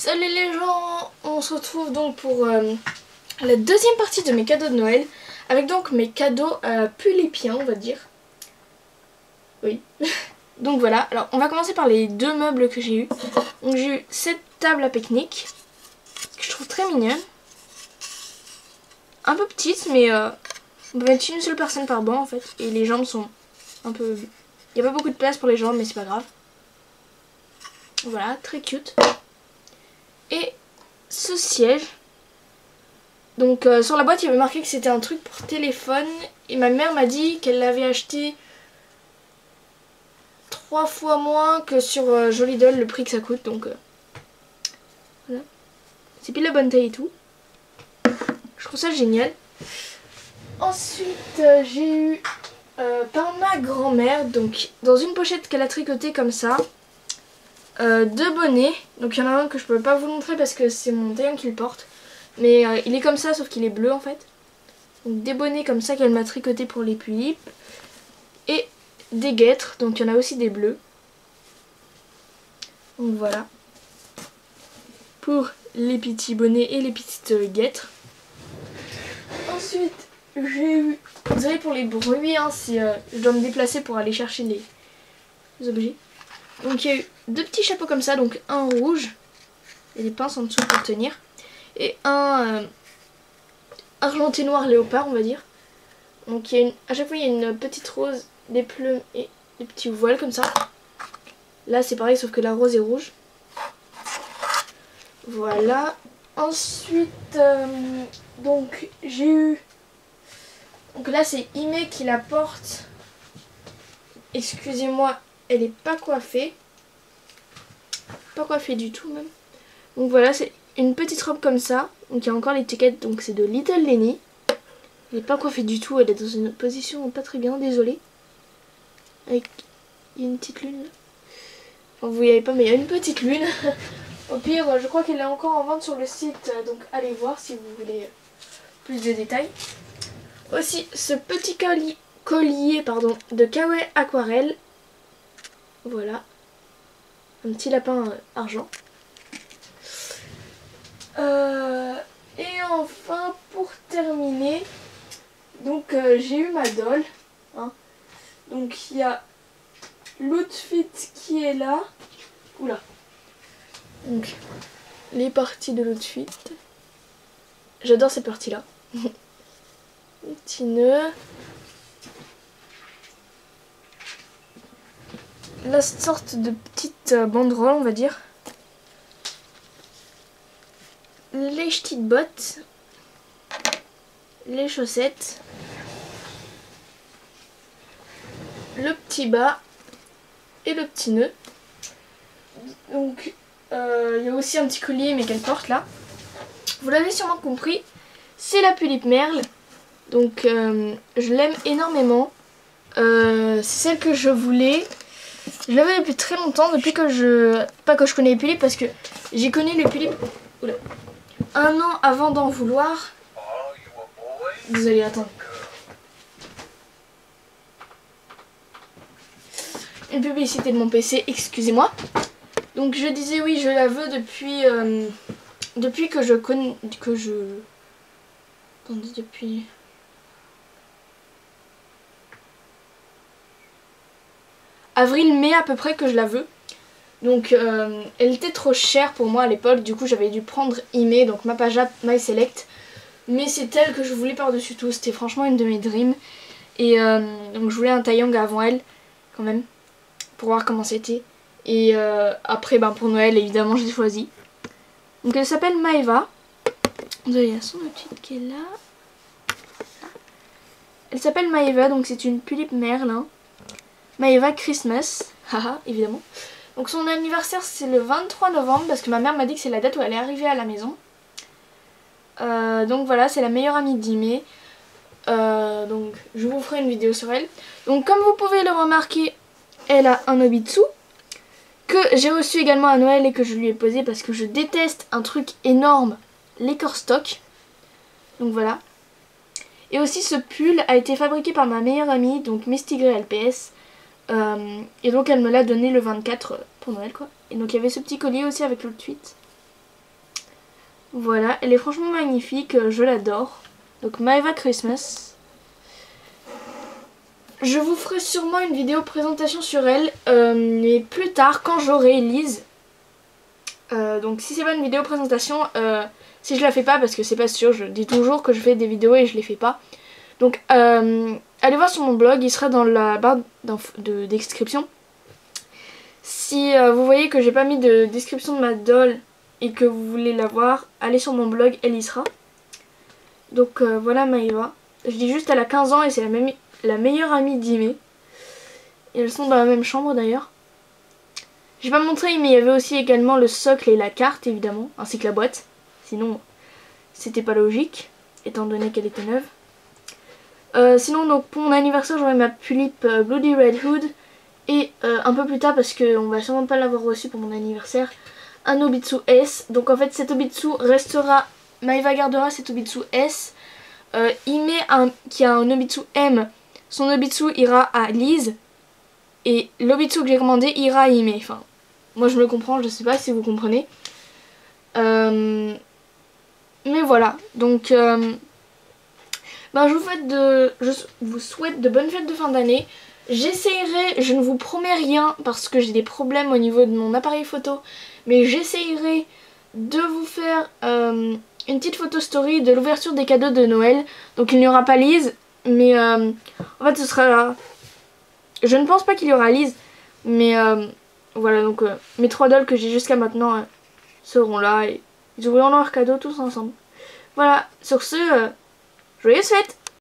Salut les gens, on se retrouve donc pour la deuxième partie de mes cadeaux de Noël, avec donc mes cadeaux pulipiens, on va dire. Oui. Donc voilà, alors on va commencer par les deux meubles que j'ai eu. Donc j'ai eu cette table à pique-nique, que je trouve très mignonne. Un peu petite, mais on peut mettre une seule personne par banc en fait. Et les jambes sont un peu... Il n'y a pas beaucoup de place pour les jambes, mais c'est pas grave. Voilà, très cute. Et ce siège, donc sur la boîte il y avait marqué que c'était un truc pour téléphone, et ma mère m'a dit qu'elle l'avait acheté 3 fois moins que sur Jolly Doll, le prix que ça coûte, donc voilà. C'est pile la bonne taille et tout. Je trouve ça génial. Ensuite j'ai eu par ma grand-mère, donc dans une pochette qu'elle a tricotée comme ça, deux bonnets. Donc il y en a un que je peux pas vous montrer parce que c'est mon taillon qui le porte, mais il est comme ça sauf qu'il est bleu en fait. Donc des bonnets comme ça qu'elle m'a tricoté pour les pulipes, et des guêtres, donc il y en a aussi des bleus. Donc voilà pour les petits bonnets et les petites guêtres. Ensuite j'ai eu, désolé pour les bruits hein, si je dois me déplacer pour aller chercher les objets. Donc il y a eu deux petits chapeaux comme ça, donc un rouge et des pinces en dessous pour tenir, et un argenté noir léopard on va dire. Donc il y a à chaque fois il y a une petite rose, des plumes et des petits voiles comme ça. Là c'est pareil sauf que la rose est rouge. Voilà. Ensuite donc j'ai eu, donc là c'est Imé qui la porte. Excusez-moi, elle est pas coiffée. Pas coiffée du tout même. Donc voilà, c'est une petite robe comme ça. Donc il y a encore l'étiquette, donc c'est de Little Lenny. Elle n'est pas coiffée du tout, elle est dans une position pas très bien, désolée. Avec une petite lune là. Enfin, vous voyez pas mais il y a une petite lune. Au pire, je crois qu'elle est encore en vente sur le site, donc allez voir si vous voulez plus de détails. Aussi ce petit collier pardon, de Kawaii Aquarelle. Voilà. Un petit lapin argent. Et enfin pour terminer, donc j'ai eu ma doll hein. Donc il y a l'outfit qui est là. Oula. Donc les parties de l'outfit. J'adore cette partie là. Un petit nœud. La sorte de petite banderole on va dire. Les petites bottes, les chaussettes, le petit bas et le petit nœud. Donc il y a aussi un petit collier mais qu'elle porte là. Vous l'avez sûrement compris, c'est la Pulipe Merle. Donc je l'aime énormément. C'est celle que je voulais. Je l'avais depuis très longtemps, depuis que pas que je connais les Pulipes, parce que j'ai connu les Pulipes. Oula. Un an avant d'en vouloir. Désolée, attends. Une publicité de mon PC, excusez-moi. Donc je disais oui, je la veux depuis que je connais... Attendez, depuis... avril-mai à peu près que je la veux. Donc elle était trop chère pour moi à l'époque, du coup j'avais dû prendre Imé, donc ma page app My Select. Mais c'est elle que je voulais par-dessus tout, c'était franchement une de mes dreams. Et donc je voulais un taillong avant elle, quand même, pour voir comment c'était. Et après ben, pour Noël évidemment je l'ai choisi. Donc elle s'appelle Maeva. Il y a son outil qui est là. Elle s'appelle Maeva, donc c'est une Pulipe Merle. Hein. Maeva Christmas, haha évidemment. Donc son anniversaire c'est le 23 novembre parce que ma mère m'a dit que c'est la date où elle est arrivée à la maison. Donc voilà, c'est la meilleure amie d'Imé. Donc je vous ferai une vidéo sur elle. Donc comme vous pouvez le remarquer, elle a un Obitsu que j'ai reçu également à Noël et que je lui ai posé parce que je déteste un truc énorme, les corstock. Donc voilà. Et aussi ce pull a été fabriqué par ma meilleure amie, donc Mistigré LPS. Et donc elle me l'a donné le 24 pour Noël quoi. Et donc il y avait ce petit collier aussi avec l'outfit. Voilà, elle est franchement magnifique, je l'adore. Donc Maeva Christmas. Je vous ferai sûrement une vidéo présentation sur elle, mais plus tard quand j'aurai Lise. Donc si c'est pas une vidéo présentation, si je la fais pas, parce que c'est pas sûr, je dis toujours que je fais des vidéos et je les fais pas. Donc allez voir sur mon blog, il sera dans la barre de description. Si vous voyez que j'ai pas mis de description de ma doll et que vous voulez la voir, allez sur mon blog, elle y sera. Donc voilà Maeva. Je dis juste elle a 15 ans et c'est la meilleure amie d'Ime. Et elles sont dans la même chambre d'ailleurs. J'ai pas montré mais il y avait aussi également le socle et la carte évidemment, ainsi que la boîte. Sinon c'était pas logique, étant donné qu'elle était neuve. Sinon donc pour mon anniversaire j'aurai ma Pulip Bloody Red Hood. Et un peu plus tard, parce qu'on va sûrement pas l'avoir reçu pour mon anniversaire, un Obitsu S. Donc en fait cet Obitsu restera, Maeva gardera cet Obitsu S. Ime qui a un Obitsu M, son Obitsu ira à Lise. Et l'Obitsu que j'ai commandé ira à Ime. Enfin, moi je me comprends, je sais pas si vous comprenez. Mais voilà, donc ben, je vous souhaite de bonnes fêtes de fin d'année. J'essayerai, je ne vous promets rien parce que j'ai des problèmes au niveau de mon appareil photo, mais j'essayerai de vous faire une petite photo story de l'ouverture des cadeaux de Noël. Donc il n'y aura pas Lise, mais en fait ce sera... Je ne pense pas qu'il y aura Lise, mais voilà, donc mes 3 dolls que j'ai jusqu'à maintenant seront là et ils ouvriront leurs cadeaux tous ensemble. Voilà, sur ce, joyeuses fêtes!